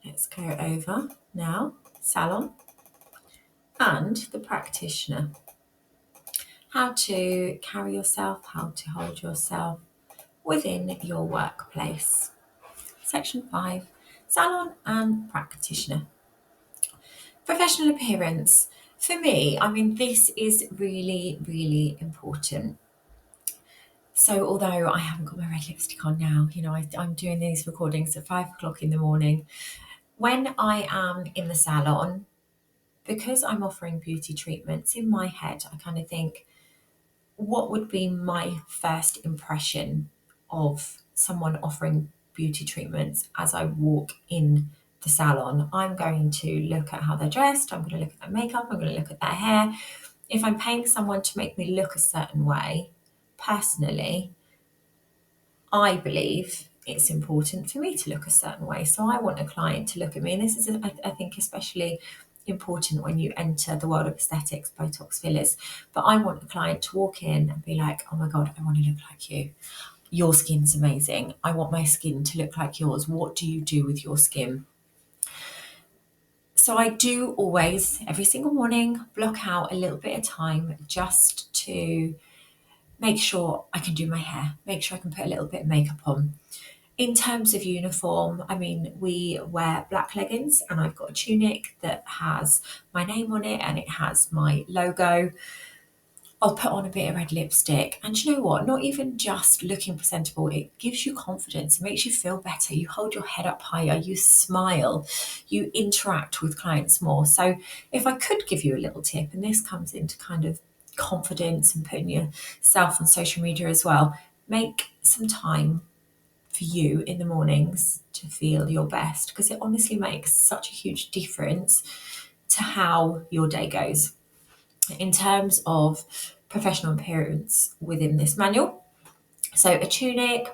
Let's go over now, Salon and the Practitioner. How to carry yourself, how to hold yourself within your workplace. Section 5, Salon and Practitioner. Professional appearance. For me, this is really, really important. So although I haven't got my red lipstick on now, I'm doing these recordings at 5 o'clock in the morning. When I am in the salon, because I'm offering beauty treatments, in my head, I kind of think, what would be my first impression of someone offering beauty treatments as I walk in the salon? I'm going to look at how they're dressed, I'm going to look at their makeup, I'm going to look at their hair. If I'm paying someone to make me look a certain way, personally, I believe it's important for me to look a certain way. So I want a client to look at me. And this is, I think, especially important when you enter the world of aesthetics, Botox, fillers. But I want a client to walk in and be like, oh my God, I want to look like you. Your skin's amazing. I want my skin to look like yours. What do you do with your skin? So I do always, every single morning, block out a little bit of time just to make sure I can do my hair, make sure I can put a little bit of makeup on. In terms of uniform, we wear black leggings and I've got a tunic that has my name on it and it has my logo. I'll put on a bit of red lipstick. And you know what? Not even just looking presentable, it gives you confidence. It makes you feel better. You hold your head up higher, you smile, you interact with clients more. So if I could give you a little tip, and this comes into kind of confidence and putting yourself on social media as well, make some time for you in the mornings to feel your best, because it honestly makes such a huge difference to how your day goes. In terms of professional appearance within this manual, so a tunic,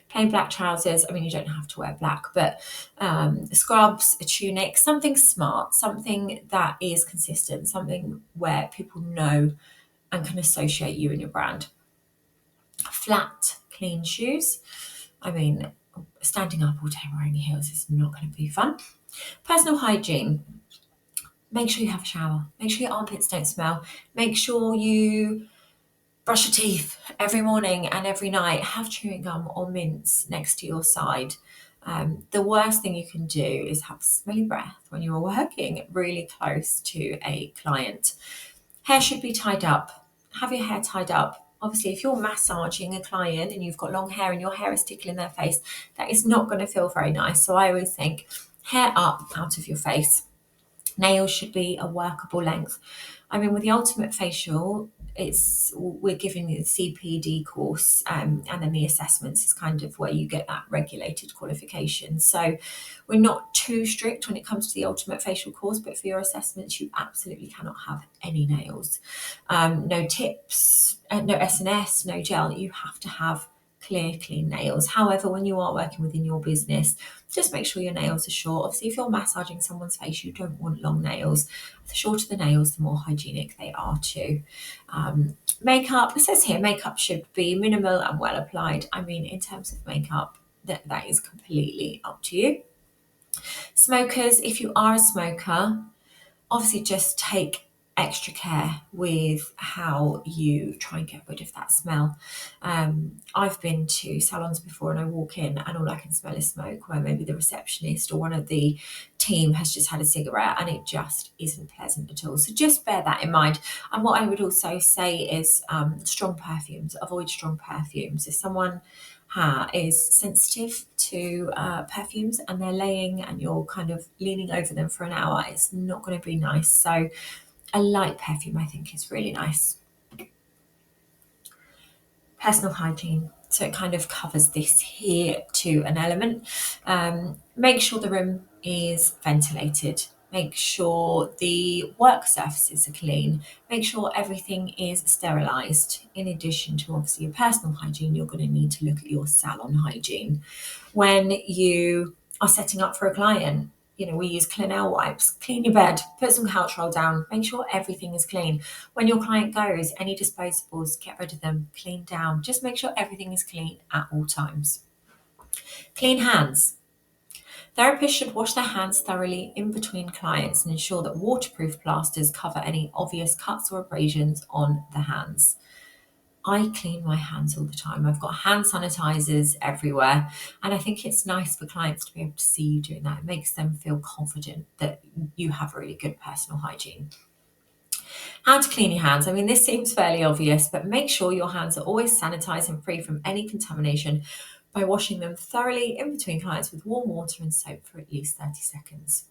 plain black trousers. You don't have to wear black, but scrubs, a tunic, something smart, something that is consistent, something where people know and can associate you and your brand. Flat, clean shoes. Standing up all day wearing heels is not going to be fun. Personal hygiene. Make sure you have a shower. Make sure your armpits don't smell. Make sure you brush your teeth every morning and every night. Have chewing gum or mints next to your side. The worst thing you can do is have smelly breath when you're working really close to a client. Hair should be tied up. Have your hair tied up. Obviously, if you're massaging a client and you've got long hair and your hair is tickling their face, that is not going to feel very nice. So I always think hair up, out of your face. Nails should be a workable length. With the Ultimate Facial, we're giving you the CPD course, and then the assessments is kind of where you get that regulated qualification. So we're not too strict when it comes to the Ultimate Facial course, but for your assessments, you absolutely cannot have any nails. No tips, no SNS, no gel. You have to have clear, clean nails. However, when you are working within your business, just make sure your nails are short. Obviously, if you're massaging someone's face, you don't want long nails. The shorter the nails, the more hygienic they are too. Makeup, it says here, makeup should be minimal and well applied. In terms of makeup, that is completely up to you. Smokers, if you are a smoker, obviously just take extra care with how you try and get rid of that smell. I've been to salons before and I walk in and all I can smell is smoke, where maybe the receptionist or one of the team has just had a cigarette and it just isn't pleasant at all. So just bear that in mind. And what I would also say is strong perfumes. Avoid strong perfumes. If someone is sensitive to perfumes and they're laying and you're kind of leaning over them for an hour, it's not going to be nice. So a light perfume, I think, is really nice. Personal hygiene. So it kind of covers this here to an element. Make sure the room is ventilated. Make sure the work surfaces are clean. Make sure everything is sterilised. In addition to obviously your personal hygiene, you're going to need to look at your salon hygiene. When you are setting up for a client, we use Clinell wipes. Clean your bed, put some couch roll down, make sure everything is clean. When your client goes, any disposables, get rid of them, clean down. Just make sure everything is clean at all times. Clean hands. Therapists should wash their hands thoroughly in between clients and ensure that waterproof plasters cover any obvious cuts or abrasions on the hands. I clean my hands all the time. I've got hand sanitizers everywhere. And I think it's nice for clients to be able to see you doing that. It makes them feel confident that you have really good personal hygiene. How to clean your hands. I mean, this seems fairly obvious, but make sure your hands are always sanitized and free from any contamination by washing them thoroughly in between clients with warm water and soap for at least 30 seconds.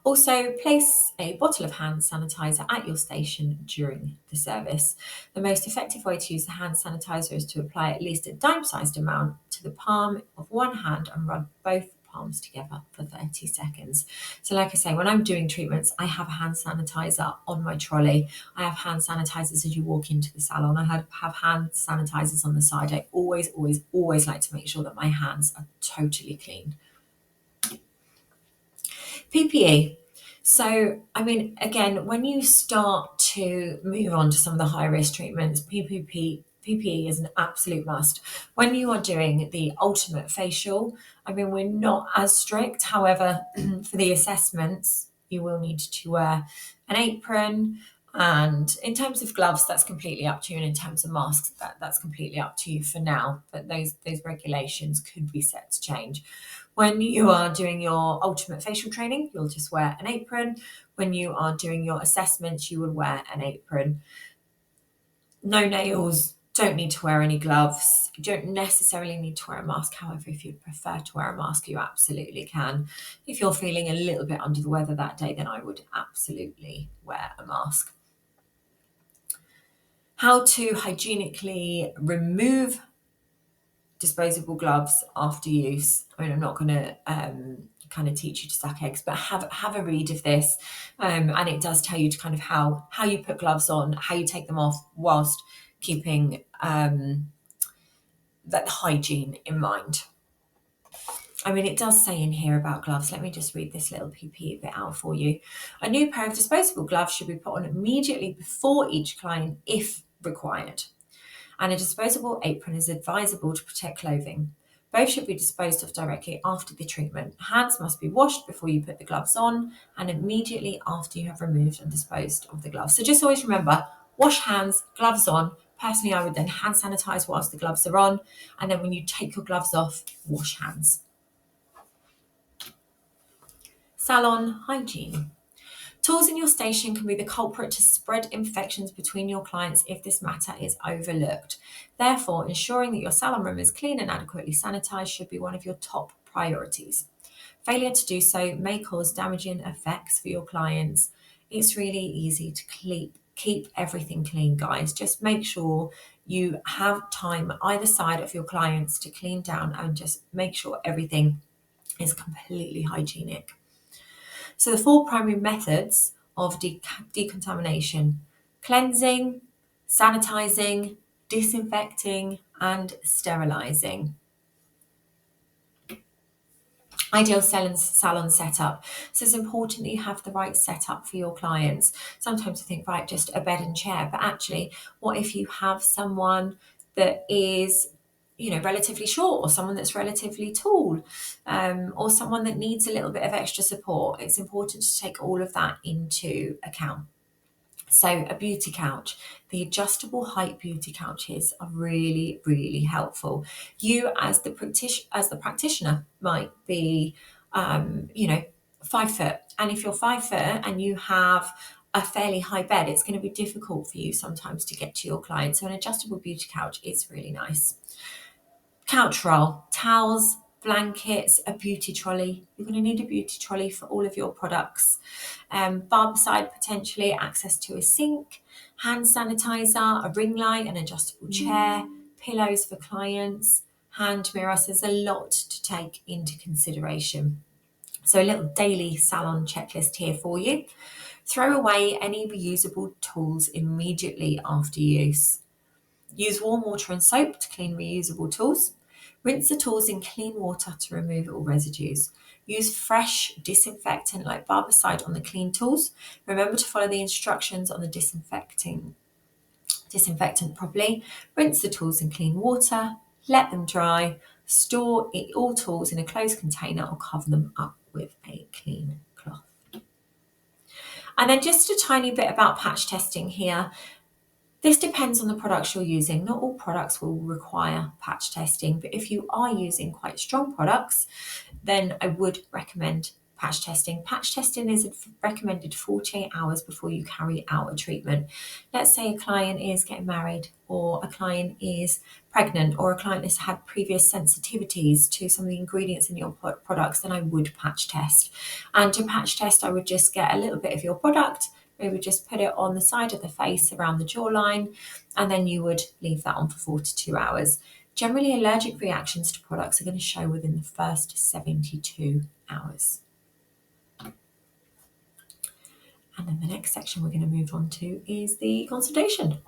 Also, place a bottle of hand sanitizer at your station during the service. The most effective way to use the hand sanitizer is to apply at least a dime-sized amount to the palm of one hand and rub both palms together for 30 seconds. So like I say, when I'm doing treatments, I have a hand sanitizer on my trolley. I have hand sanitizers as you walk into the salon. I have hand sanitizers on the side. I always like to make sure that my hands are totally clean. PPE. So, I mean, again, when you start to move on to some of the high risk treatments, PPE is an absolute must. When you are doing the ultimate facial, I mean, we're not as strict. However, for the assessments, you will need to wear an apron. And in terms of gloves, that's completely up to you. And in terms of masks, that's completely up to you for now. But those regulations could be set to change. When you are doing your ultimate facial training, you'll just wear an apron. When you are doing your assessments, you will wear an apron. No nails, don't need to wear any gloves. You don't necessarily need to wear a mask. However, if you'd prefer to wear a mask, you absolutely can. If you're feeling a little bit under the weather that day, then I would absolutely wear a mask. How to hygienically remove disposable gloves after use. I mean, I'm not going to kind of teach you to suck eggs, but have a read of this, and it does tell you to kind of how you put gloves on, how you take them off, whilst keeping that hygiene in mind. I mean, it does say in here about gloves. Let me just read this little PPE bit out for you. A new pair of disposable gloves should be put on immediately before each client if required. And a disposable apron is advisable to protect clothing. Both should be disposed of directly after the treatment. Hands must be washed before you put the gloves on and immediately after you have removed and disposed of the gloves. So just always remember, wash hands, gloves on. Personally, I would then hand sanitize whilst the gloves are on. And then when you take your gloves off, wash hands. Salon hygiene. Tools in your station can be the culprit to spread infections between your clients if this matter is overlooked. Therefore, ensuring that your salon room is clean and adequately sanitized should be one of your top priorities. Failure to do so may cause damaging effects for your clients. It's really easy to keep everything clean, guys. Just make sure you have time either side of your clients to clean down and just make sure everything is completely hygienic. So the four primary methods of decontamination: cleansing, sanitizing, disinfecting, and sterilizing. Ideal salon setup. So it's important that you have the right setup for your clients. Sometimes I think, right, just a bed and chair, but actually, what if you have someone that is relatively short, or someone that's relatively tall, or someone that needs a little bit of extra support? It's important to take all of that into account. So a beauty couch, the adjustable height beauty couches are really, really helpful. You as the practitioner might be, 5 foot. And if you're 5 foot and you have a fairly high bed, it's going to be difficult for you sometimes to get to your client. So an adjustable beauty couch is really nice. Couch roll, towels, blankets, a beauty trolley. You're going to need a beauty trolley for all of your products. Barbicide, potentially, access to a sink, hand sanitizer, a ring light, an adjustable chair, pillows for clients, hand mirror. So there's a lot to take into consideration. So a little daily salon checklist here for you. Throw away any reusable tools immediately after use. Use warm water and soap to clean reusable tools. Rinse the tools in clean water to remove all residues. Use fresh disinfectant like Barbicide on the clean tools. Remember to follow the instructions on the disinfectant properly. Rinse the tools in clean water. Let them dry. Store all tools in a closed container or cover them up with a clean cloth. And then just a tiny bit about patch testing here. This depends on the products you're using. Not all products will require patch testing, but if you are using quite strong products, then I would recommend patch testing. Patch testing is recommended 48 hours before you carry out a treatment. Let's say a client is getting married, or a client is pregnant, or a client has had previous sensitivities to some of the ingredients in your products, then I would patch test. And to patch test, I would just get a little bit of your product, maybe just put it on the side of the face around the jawline, and then you would leave that on for 42 hours. Generally, allergic reactions to products are going to show within the first 72 hours. And then the next section we're going to move on to is the consultation.